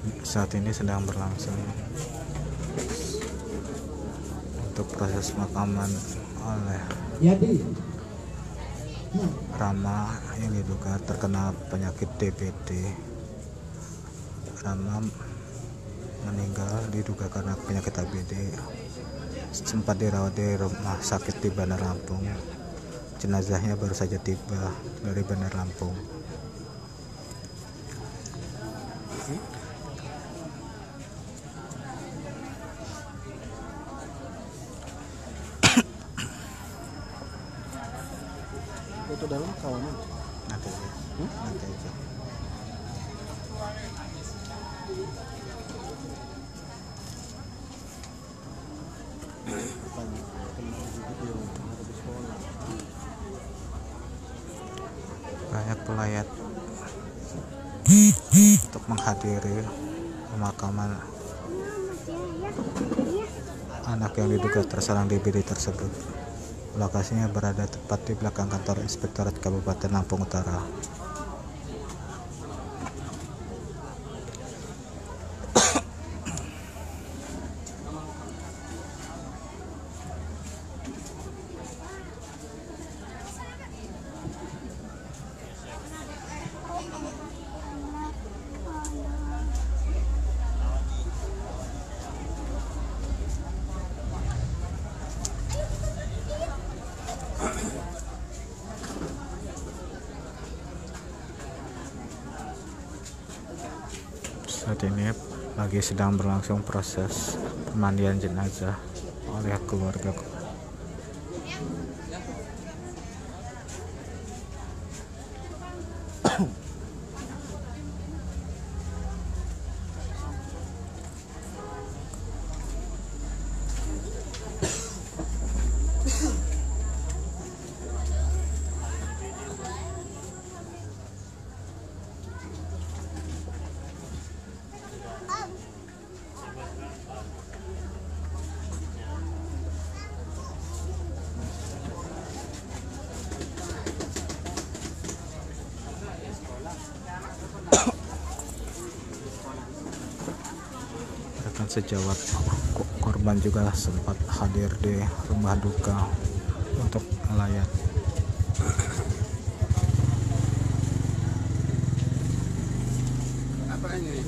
Saat ini sedang berlangsung untuk proses pemakaman oleh Rama yang diduga terkena penyakit DBD. Rama meninggal diduga karena penyakit DBD, sempat dirawat di rumah sakit di Bandar Lampung. Jenazahnya baru saja tiba dari Bandar Lampung. Itu dalam kawannya Nanti aja. Nanti aja. Banyak pelayat untuk menghadiri pemakaman anak yang diduga terserang DBD tersebut. Lokasinya berada tepat di belakang kantor Inspektorat Kabupaten Lampung Utara. Saat ini lagi sedang berlangsung proses pemandian jenazah oleh keluarga. Rekan sejawat korban juga sempat hadir di rumah duka untuk melayat. apa ini?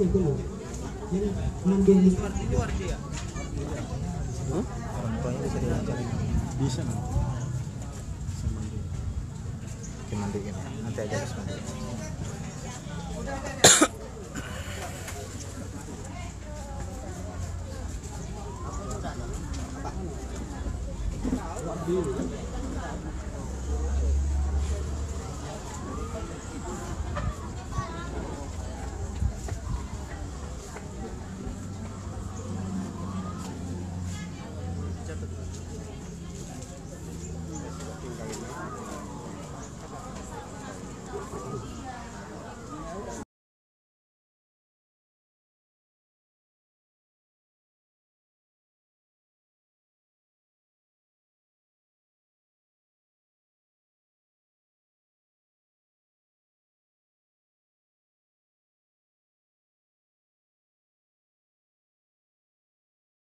Tunggu. Yang ngambil Luar dia. Orang tuanya bisa diajak. Bisa. Dimandiin ya. Nanti aja harus mandi.